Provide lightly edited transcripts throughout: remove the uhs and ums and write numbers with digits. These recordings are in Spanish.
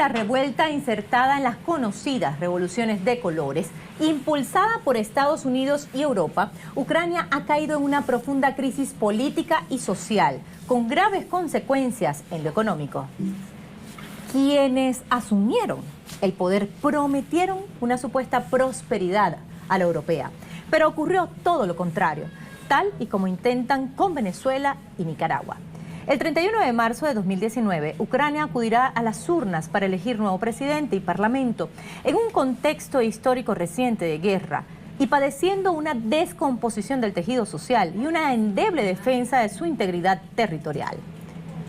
la revuelta insertada en las conocidas revoluciones de colores, impulsada por Estados Unidos y Europa, Ucrania ha caído en una profunda crisis política y social, con graves consecuencias en lo económico. Quienes asumieron el poder prometieron una supuesta prosperidad a la europea, pero ocurrió todo lo contrario, tal y como intentan con Venezuela y Nicaragua. El 31 de marzo de 2019, Ucrania acudirá a las urnas para elegir nuevo presidente y parlamento en un contexto histórico reciente de guerra y padeciendo una descomposición del tejido social y una endeble defensa de su integridad territorial.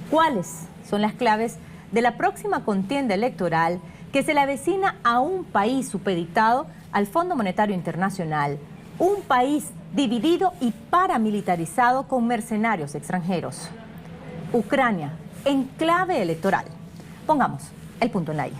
¿Cuáles son las claves de la próxima contienda electoral que se le avecina a un país supeditado al Fondo Monetario Internacional, un país dividido y paramilitarizado con mercenarios extranjeros? Ucrania en clave electoral. Pongamos el punto en la I.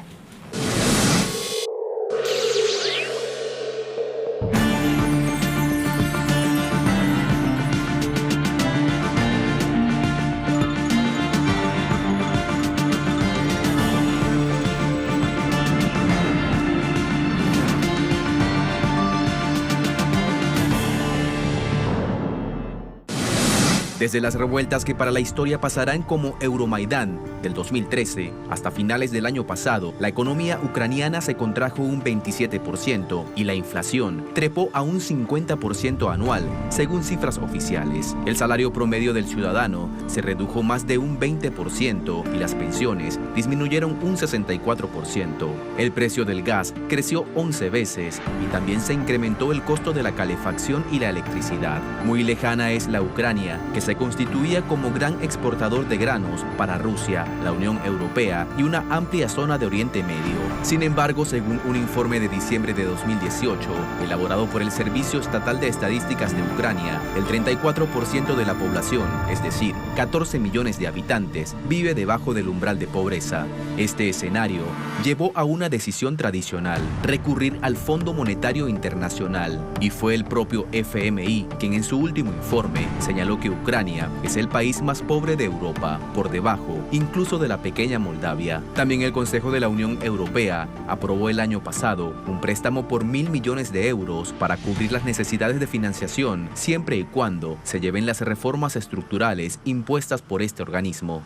Desde las revueltas que para la historia pasarán como Euromaidán del 2013 hasta finales del año pasado, la economía ucraniana se contrajo un 27% y la inflación trepó a un 50% anual, según cifras oficiales. El salario promedio del ciudadano se redujo más de un 20% y las pensiones disminuyeron un 64%. El precio del gas creció 11 veces y también se incrementó el costo de la calefacción y la electricidad. Muy lejana es la Ucrania, que se constituía como gran exportador de granos para Rusia, la Unión Europea y una amplia zona de Oriente Medio. Sin embargo, según un informe de diciembre de 2018, elaborado por el Servicio Estatal de Estadísticas de Ucrania, el 34% de la población, es decir, 14 millones de habitantes, vive debajo del umbral de pobreza. Este escenario llevó a una decisión tradicional, recurrir al Fondo Monetario Internacional, y fue el propio FMI quien en su último informe señaló que Ucrania es el país más pobre de Europa, por debajo incluso de la pequeña Moldavia. También el Consejo de la Unión Europea aprobó el año pasado un préstamo por 1.000 millones de euros para cubrir las necesidades de financiación, siempre y cuando se lleven las reformas estructurales impuestas por este organismo.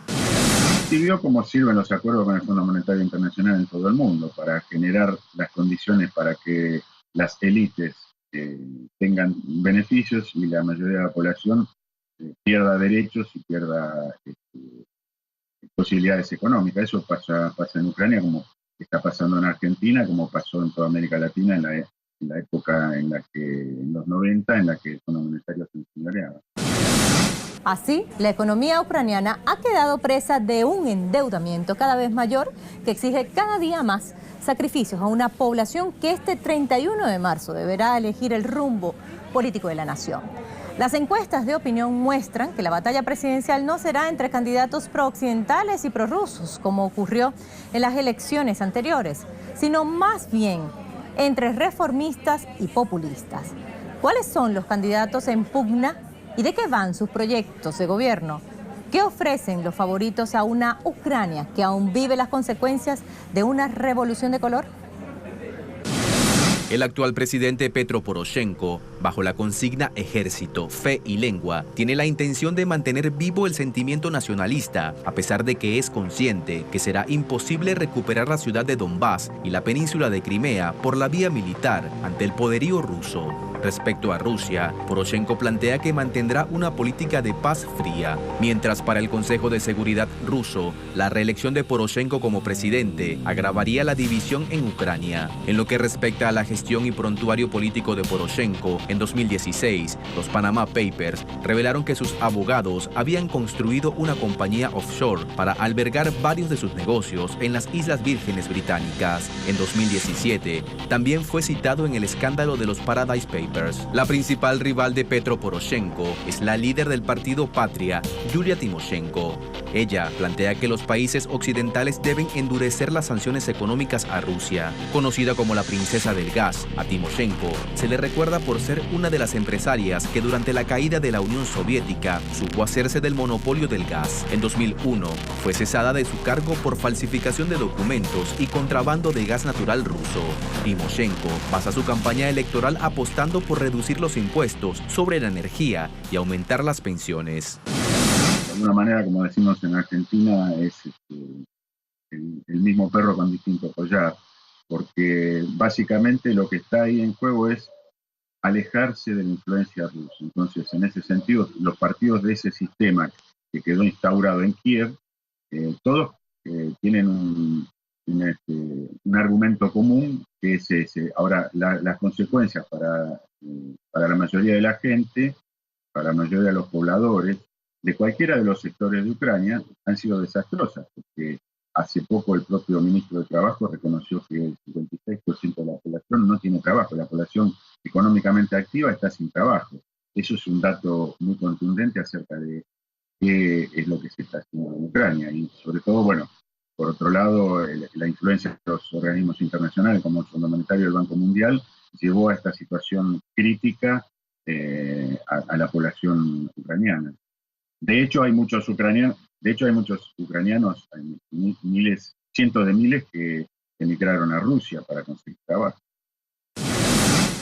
Sirvió como sirven los acuerdos con el Fondo Monetario Internacional en todo el mundo, para generar las condiciones para que las élites tengan beneficios y la mayoría de la población pierda derechos y pierda posibilidades económicas. Eso pasa en Ucrania, como está pasando en Argentina, como pasó en toda América Latina en la época en los 90, en la que el Fondo Monetario se enseñoreaba. Así, la economía ucraniana ha quedado presa de un endeudamiento cada vez mayor que exige cada día más sacrificios a una población que este 31 de marzo deberá elegir el rumbo político de la nación. Las encuestas de opinión muestran que la batalla presidencial no será entre candidatos prooccidentales y prorrusos, como ocurrió en las elecciones anteriores, sino más bien entre reformistas y populistas. ¿Cuáles son los candidatos en pugna y de qué van sus proyectos de gobierno? ¿Qué ofrecen los favoritos a una Ucrania que aún vive las consecuencias de una revolución de color? El actual presidente Petro Poroshenko, bajo la consigna Ejército, Fe y Lengua, tiene la intención de mantener vivo el sentimiento nacionalista, a pesar de que es consciente que será imposible recuperar la ciudad de Donbass y la península de Crimea por la vía militar ante el poderío ruso. Respecto a Rusia, Poroshenko plantea que mantendrá una política de paz fría, mientras para el Consejo de Seguridad ruso, la reelección de Poroshenko como presidente agravaría la división en Ucrania. En lo que respecta a la gestión y prontuario político de Poroshenko, en 2016, los Panama Papers revelaron que sus abogados habían construido una compañía offshore para albergar varios de sus negocios en las Islas Vírgenes Británicas. En 2017, también fue citado en el escándalo de los Paradise Papers. Papers. La principal rival de Petro Poroshenko es la líder del partido Patria, Yulia Tymoshenko. Ella plantea que los países occidentales deben endurecer las sanciones económicas a Rusia. Conocida como la princesa del gas, a Tymoshenko se le recuerda por ser una de las empresarias que durante la caída de la Unión Soviética supo hacerse del monopolio del gas. En 2001 fue cesada de su cargo por falsificación de documentos y contrabando de gas natural ruso. Tymoshenko basa su campaña electoral apostando por reducir los impuestos sobre la energía y aumentar las pensiones. De alguna manera, como decimos en Argentina, es el mismo perro con distinto collar, porque básicamente lo que está ahí en juego es alejarse de la influencia rusa. Entonces, en ese sentido, los partidos de ese sistema que quedó instaurado en Kiev, todos tienen un argumento común, que es ese. Ahora, las consecuencias para la mayoría de la gente, para la mayoría de los pobladores, de cualquiera de los sectores de Ucrania, han sido desastrosas, porque hace poco el propio ministro de Trabajo reconoció que el 56% de la población no tiene trabajo, la población económicamente activa está sin trabajo. Eso es un dato muy contundente acerca de qué es lo que se está haciendo en Ucrania, y sobre todo, bueno, por otro lado, la influencia de los organismos internacionales, como el Fondo Monetario y el Banco Mundial, llevó a esta situación crítica a la población ucraniana. De hecho, hay muchos ucranianos, hay miles, cientos de miles que emigraron a Rusia para conseguir trabajo.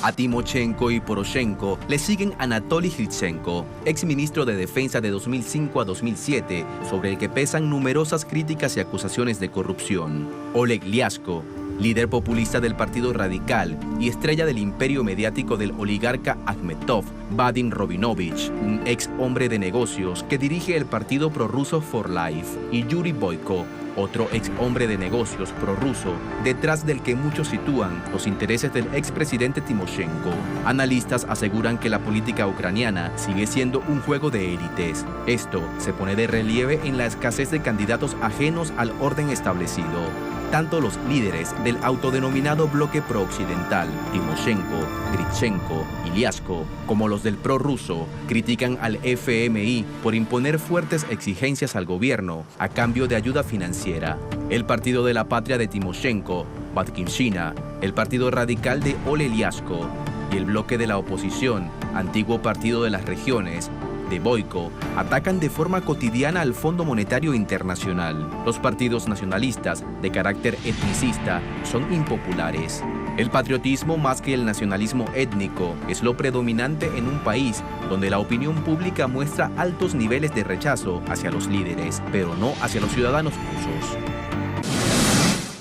A Tymoshenko y Poroshenko le siguen Anatoly Hrichenko, exministro de Defensa de 2005 a 2007, sobre el que pesan numerosas críticas y acusaciones de corrupción. Oleg Lyashko, líder populista del Partido Radical y estrella del imperio mediático del oligarca Akhmetov, Vadim Robinovich, un ex hombre de negocios que dirige el partido prorruso For Life, y Yuri Boyko, otro ex hombre de negocios prorruso, detrás del que muchos sitúan los intereses del expresidente Tymoshenko. Analistas aseguran que la política ucraniana sigue siendo un juego de élites. Esto se pone de relieve en la escasez de candidatos ajenos al orden establecido. Tanto los líderes del autodenominado bloque pro-occidental, Tymoshenko, Hrichenko y Lyashko, como los del prorruso, critican al FMI por imponer fuertes exigencias al gobierno a cambio de ayuda financiera. El Partido de la Patria de Tymoshenko, Batkivshina, el Partido Radical de Oleg Lyashko y el bloque de la oposición, antiguo Partido de las Regiones, de Boyko, atacan de forma cotidiana al Fondo Monetario Internacional. Los partidos nacionalistas de carácter etnicista son impopulares. El patriotismo más que el nacionalismo étnico es lo predominante en un país donde la opinión pública muestra altos niveles de rechazo hacia los líderes, pero no hacia los ciudadanos rusos.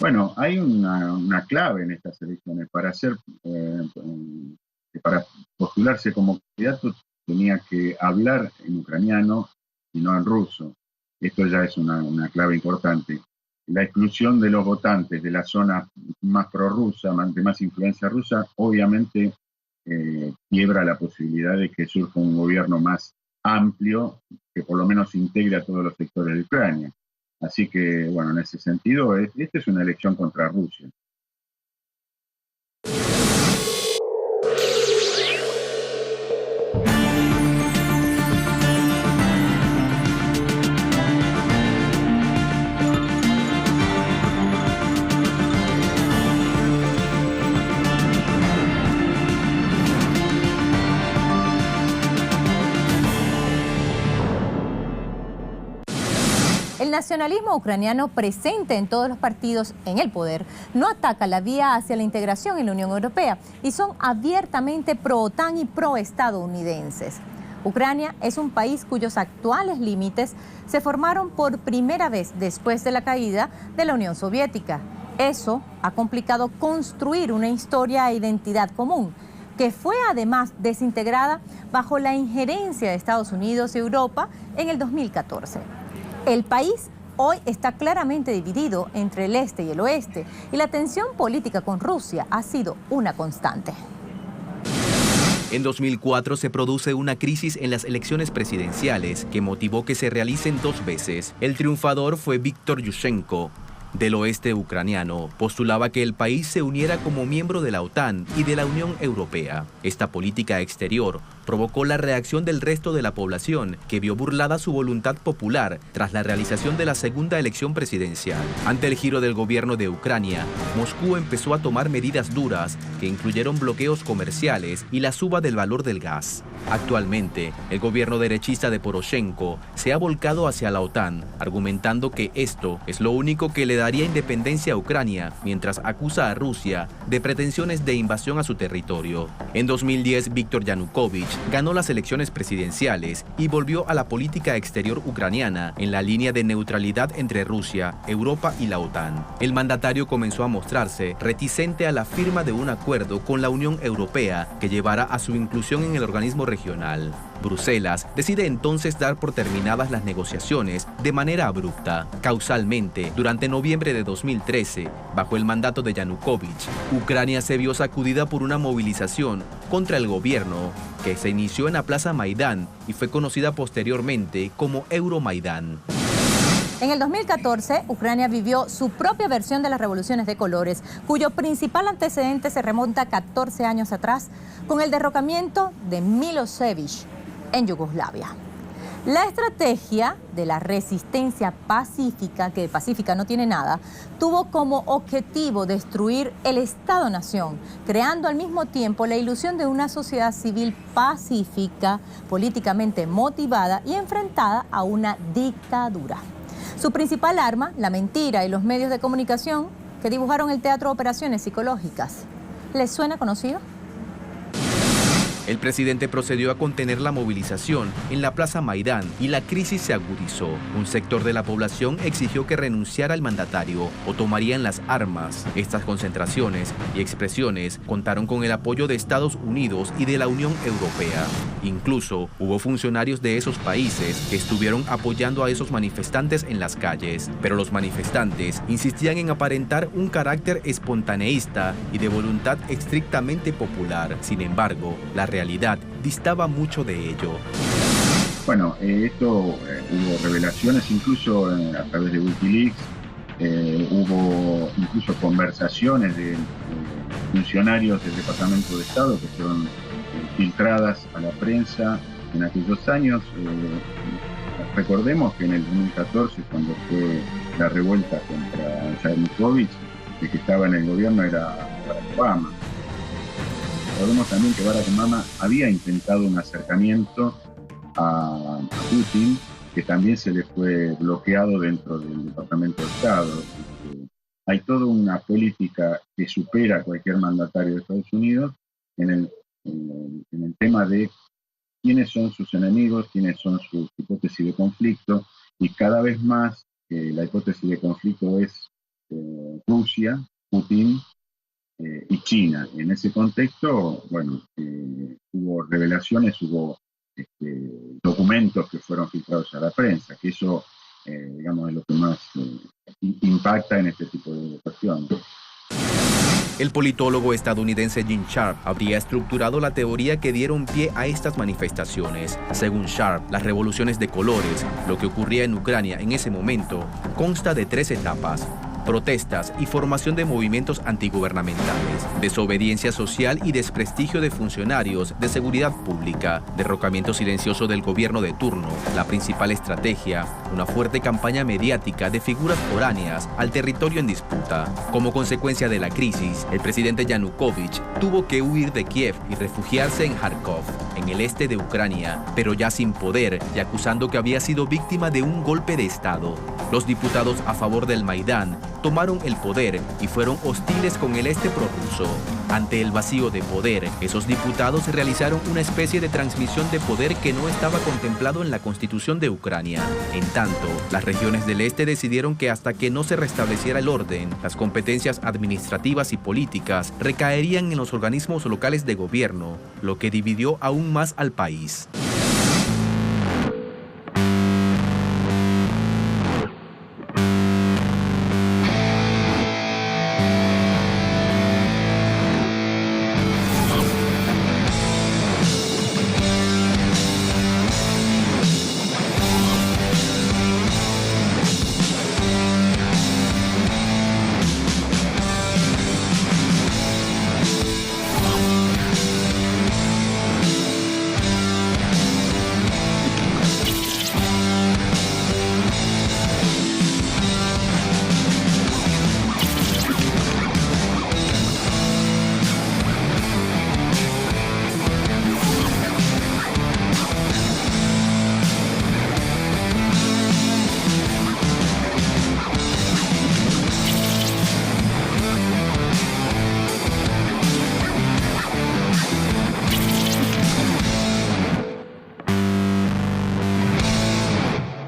Bueno, hay una clave en estas elecciones. Para postularse como candidato tenía que hablar en ucraniano y no en ruso. Esto ya es una clave importante. La exclusión de los votantes de la zona más prorrusa, de más influencia rusa, obviamente quiebra la posibilidad de que surja un gobierno más amplio que por lo menos integre a todos los sectores de Ucrania. Así que, bueno, en ese sentido, esta es una elección contra Rusia. El nacionalismo ucraniano presente en todos los partidos en el poder no ataca la vía hacia la integración en la Unión Europea y son abiertamente pro-OTAN y pro-estadounidenses. Ucrania es un país cuyos actuales límites se formaron por primera vez después de la caída de la Unión Soviética. Eso ha complicado construir una historia e identidad común, que fue además desintegrada bajo la injerencia de Estados Unidos y Europa en el 2014. El país hoy está claramente dividido entre el este y el oeste, y la tensión política con Rusia ha sido una constante. En 2004 se produce una crisis en las elecciones presidenciales que motivó que se realicen dos veces. El triunfador fue Viktor Yushchenko. del oeste ucraniano postulaba que el país se uniera como miembro de la OTAN y de la Unión Europea. Esta política exterior provocó la reacción del resto de la población, que vio burlada su voluntad popular tras la realización de la segunda elección presidencial. Ante el giro del gobierno de Ucrania, Moscú empezó a tomar medidas duras que incluyeron bloqueos comerciales y la suba del valor del gas. Actualmente, el gobierno derechista de Poroshenko se ha volcado hacia la OTAN, argumentando que esto es lo único que le daría independencia a Ucrania, mientras acusa a Rusia de pretensiones de invasión a su territorio. En 2010, Viktor Yanukovych ganó las elecciones presidenciales y volvió a la política exterior ucraniana en la línea de neutralidad entre Rusia, Europa y la OTAN. El mandatario comenzó a mostrarse reticente a la firma de un acuerdo con la Unión Europea que llevara a su inclusión en el organismo regional. Bruselas decide entonces dar por terminadas las negociaciones de manera abrupta. Causalmente, durante noviembre de 2013, bajo el mandato de Yanukovych, Ucrania se vio sacudida por una movilización contra el gobierno que se inició en la Plaza Maidán y fue conocida posteriormente como Euromaidán. En el 2014, Ucrania vivió su propia versión de las revoluciones de colores, cuyo principal antecedente se remonta 14 años atrás, con el derrocamiento de Milosevic en Yugoslavia. La estrategia de la resistencia pacífica, que pacífica no tiene nada, tuvo como objetivo destruir el Estado-nación, creando al mismo tiempo la ilusión de una sociedad civil pacífica, políticamente motivada y enfrentada a una dictadura. Su principal arma, la mentira y los medios de comunicación que dibujaron el teatro de operaciones psicológicas. ¿Les suena conocido? El presidente procedió a contener la movilización en la Plaza Maidán y la crisis se agudizó. Un sector de la población exigió que renunciara al mandatario o tomarían las armas. Estas concentraciones y expresiones contaron con el apoyo de Estados Unidos y de la Unión Europea. Incluso hubo funcionarios de esos países que estuvieron apoyando a esos manifestantes en las calles. Pero los manifestantes insistían en aparentar un carácter espontaneísta y de voluntad estrictamente popular. Sin embargo, la realidad distaba mucho de ello. Bueno, hubo revelaciones incluso a través de Wikileaks, hubo incluso conversaciones de funcionarios del Departamento de Estado que fueron filtradas a la prensa en aquellos años. Recordemos que en el 2014, cuando fue la revuelta contra Yanukovych, el que estaba en el gobierno era Barack Obama. Recordemos también que Barack Obama había intentado un acercamiento a Putin, que también se le fue bloqueado dentro del Departamento de Estado. Hay toda una política que supera a cualquier mandatario de Estados Unidos en el tema de quiénes son sus enemigos, quiénes son sus hipótesis de conflicto, y cada vez más la hipótesis de conflicto es Rusia, Putin, y China. En ese contexto, bueno, hubo revelaciones, hubo documentos que fueron filtrados a la prensa, que eso, digamos, es lo que más impacta en este tipo de cuestiones. El politólogo estadounidense Jim Sharp habría estructurado la teoría que dieron pie a estas manifestaciones. Según Sharp, las revoluciones de colores, lo que ocurría en Ucrania en ese momento, consta de 3 etapas: protestas y formación de movimientos antigubernamentales, desobediencia social y desprestigio de funcionarios de seguridad pública, derrocamiento silencioso del gobierno de turno, la principal estrategia, una fuerte campaña mediática de figuras foráneas al territorio en disputa. Como consecuencia de la crisis, el presidente Yanukovych tuvo que huir de Kiev y refugiarse en Kharkov, en el este de Ucrania, pero ya sin poder y acusando que había sido víctima de un golpe de Estado. Los diputados a favor del Maidán tomaron el poder y fueron hostiles con el este prorruso. Ante el vacío de poder, esos diputados realizaron una especie de transmisión de poder que no estaba contemplado en la Constitución de Ucrania. En tanto, las regiones del este decidieron que hasta que no se restableciera el orden, las competencias administrativas y políticas recaerían en los organismos locales de gobierno, lo que dividió aún más al país.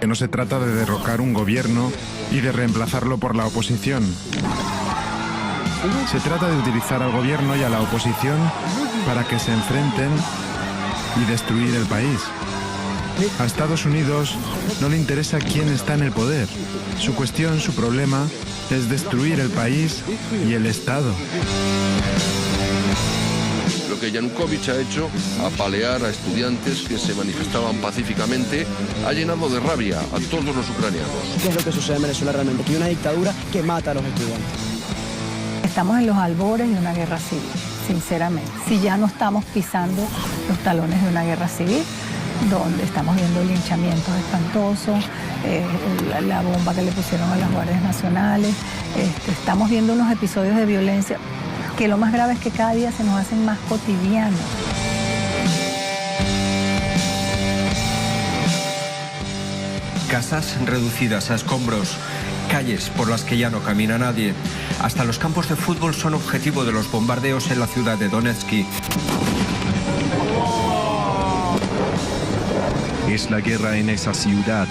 Que no se trata de derrocar un gobierno y de reemplazarlo por la oposición. Se trata de utilizar al gobierno y a la oposición para que se enfrenten y destruir el país. A Estados Unidos no le interesa quién está en el poder. Su cuestión, su problema, es destruir el país y el Estado. Lo que Yanukovych ha hecho, apalear a estudiantes que se manifestaban pacíficamente, ha llenado de rabia a todos los ucranianos. ¿Qué es lo que sucede en Venezuela realmente? Que hay una dictadura que mata a los estudiantes. Estamos en los albores de una guerra civil, sinceramente. Si ya no estamos pisando los talones de una guerra civil, donde estamos viendo linchamientos espantosos, la bomba que le pusieron a las guardias nacionales, estamos viendo unos episodios de violencia que lo más grave es que cada día se nos hacen más cotidianos. Casas reducidas a escombros, calles por las que ya no camina nadie. Hasta los campos de fútbol son objetivo de los bombardeos en la ciudad de Donetsk. Es la guerra en esa ciudad.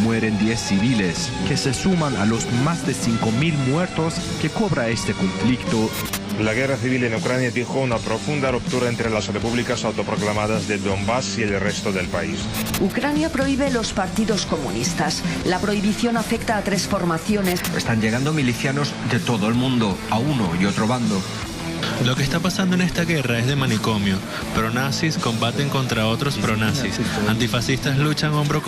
Mueren 10 civiles, que se suman a los más de 5.000 muertos que cobra este conflicto. La guerra civil en Ucrania dejó una profunda ruptura entre las repúblicas autoproclamadas de Donbass y el resto del país. Ucrania prohíbe los partidos comunistas. La prohibición afecta a 3 formaciones. Están llegando milicianos de todo el mundo, a uno y otro bando. Lo que está pasando en esta guerra es de manicomio. Pronazis combaten contra otros pronazis. Antifascistas luchan hombro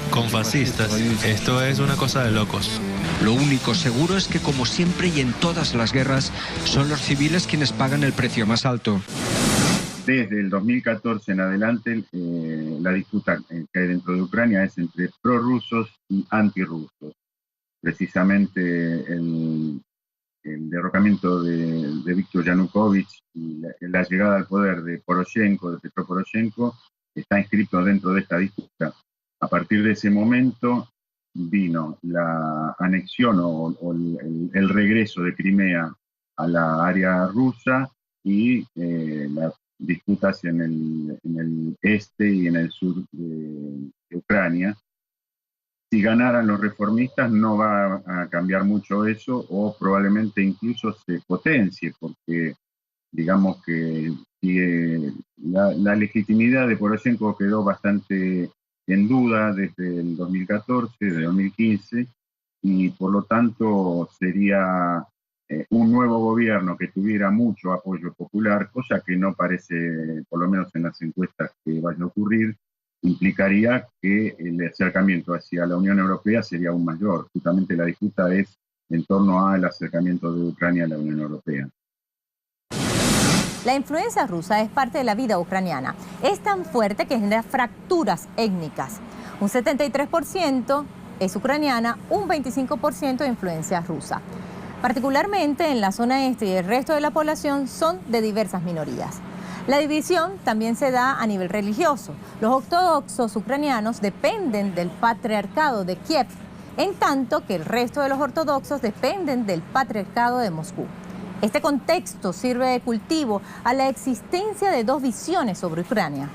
con fascistas. Esto es una cosa de locos. Lo único seguro es que, como siempre y en todas las guerras, son los civiles quienes pagan el precio más alto. Desde el 2014 en adelante, la disputa que hay dentro de Ucrania es entre prorrusos y antirrusos. Precisamente el derrocamiento de Viktor Yanukovych y la llegada al poder de Poroshenko, de Petro Poroshenko, está inscrito dentro de esta disputa. A partir de ese momento vino la anexión o el regreso de Crimea a la área rusa y las disputas en el este y en el sur de Ucrania. Si ganaran los reformistas no va a cambiar mucho eso, o probablemente incluso se potencie, porque digamos que la legitimidad de Poroshenko quedó bastante en duda desde el 2014, desde 2015, y por lo tanto sería un nuevo gobierno que tuviera mucho apoyo popular, cosa que no parece, por lo menos en las encuestas, que vaya a ocurrir. Implicaría que el acercamiento hacia la Unión Europea sería aún mayor. Justamente la disputa es en torno al acercamiento de Ucrania a la Unión Europea. La influencia rusa es parte de la vida ucraniana. Es tan fuerte que genera fracturas étnicas. Un 73% es ucraniana, un 25% de influencia rusa. Particularmente en la zona este y el resto de la población son de diversas minorías. La división también se da a nivel religioso. Los ortodoxos ucranianos dependen del patriarcado de Kiev, en tanto que el resto de los ortodoxos dependen del patriarcado de Moscú. Este contexto sirve de cultivo a la existencia de 2 visiones sobre Ucrania.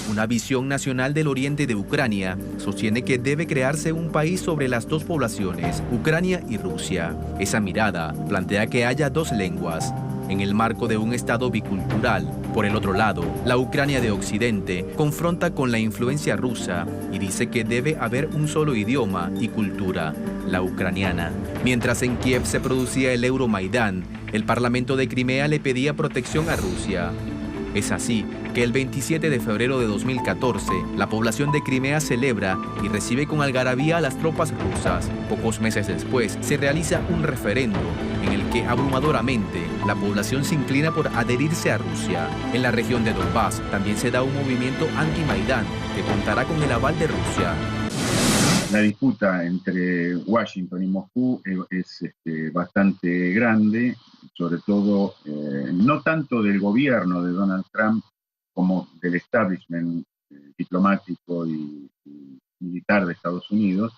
Una visión nacional del oriente de Ucrania sostiene que debe crearse un país sobre las 2 poblaciones, Ucrania y Rusia. Esa mirada plantea que haya 2 lenguas, en el marco de un Estado bicultural. Por el otro lado, la Ucrania de Occidente confronta con la influencia rusa y dice que debe haber un solo idioma y cultura, la ucraniana. Mientras en Kiev se producía el Euromaidán, el Parlamento de Crimea le pedía protección a Rusia. Es así que el 27 de febrero de 2014, la población de Crimea celebra y recibe con algarabía a las tropas rusas. Pocos meses después, se realiza un referendo en el que abrumadoramente la población se inclina por adherirse a Rusia. En la región de Donbass también se da un movimiento anti-Maidán que contará con el aval de Rusia. La disputa entre Washington y Moscú es bastante grande, sobre todo no tanto del gobierno de Donald Trump como del establishment diplomático y militar de Estados Unidos,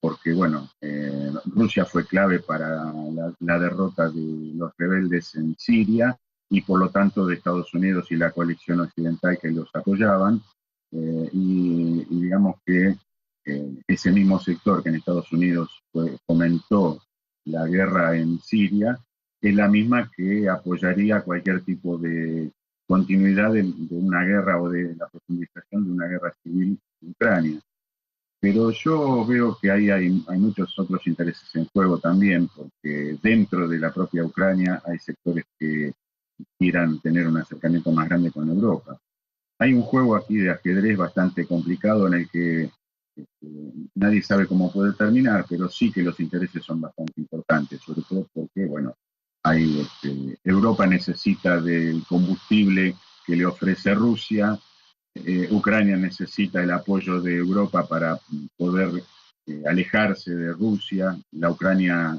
porque Rusia fue clave para la derrota de los rebeldes en Siria y por lo tanto de Estados Unidos y la coalición occidental que los apoyaban. y digamos que ese mismo sector que en Estados Unidos fomentó la guerra en Siria es la misma que apoyaría cualquier tipo de continuidad de una guerra o de la profundización de una guerra civil en Ucrania. Pero yo veo que ahí hay muchos otros intereses en juego también, porque dentro de la propia Ucrania hay sectores que quieran tener un acercamiento más grande con Europa. Hay un juego aquí de ajedrez bastante complicado en el que nadie sabe cómo puede terminar, pero sí que los intereses son bastante importantes, sobre todo porque, bueno, Europa necesita del combustible que le ofrece Rusia, Ucrania necesita el apoyo de Europa para poder alejarse de Rusia, la Ucrania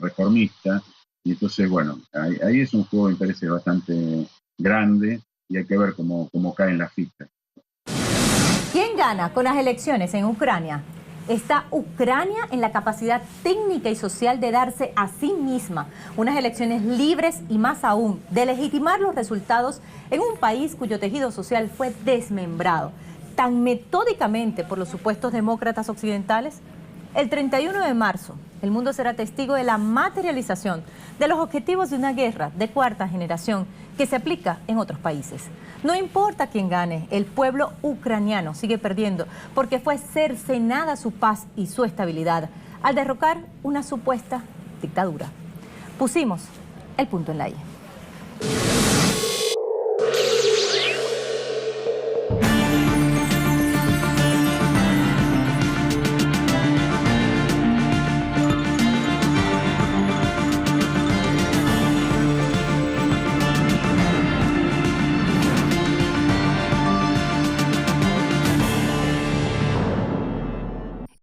reformista, y entonces, bueno, ahí es un juego de intereses bastante grande y hay que ver cómo caen las fichas. ¿Quién gana con las elecciones en Ucrania? ¿Está Ucrania en la capacidad técnica y social de darse a sí misma unas elecciones libres y más aún de legitimar los resultados en un país cuyo tejido social fue desmembrado tan metódicamente por los supuestos demócratas occidentales? El 31 de marzo, el mundo será testigo de la materialización de los objetivos de una guerra de cuarta generación que se aplica en otros países. No importa quién gane, el pueblo ucraniano sigue perdiendo porque fue cercenada su paz y su estabilidad al derrocar una supuesta dictadura. Pusimos el punto en la I.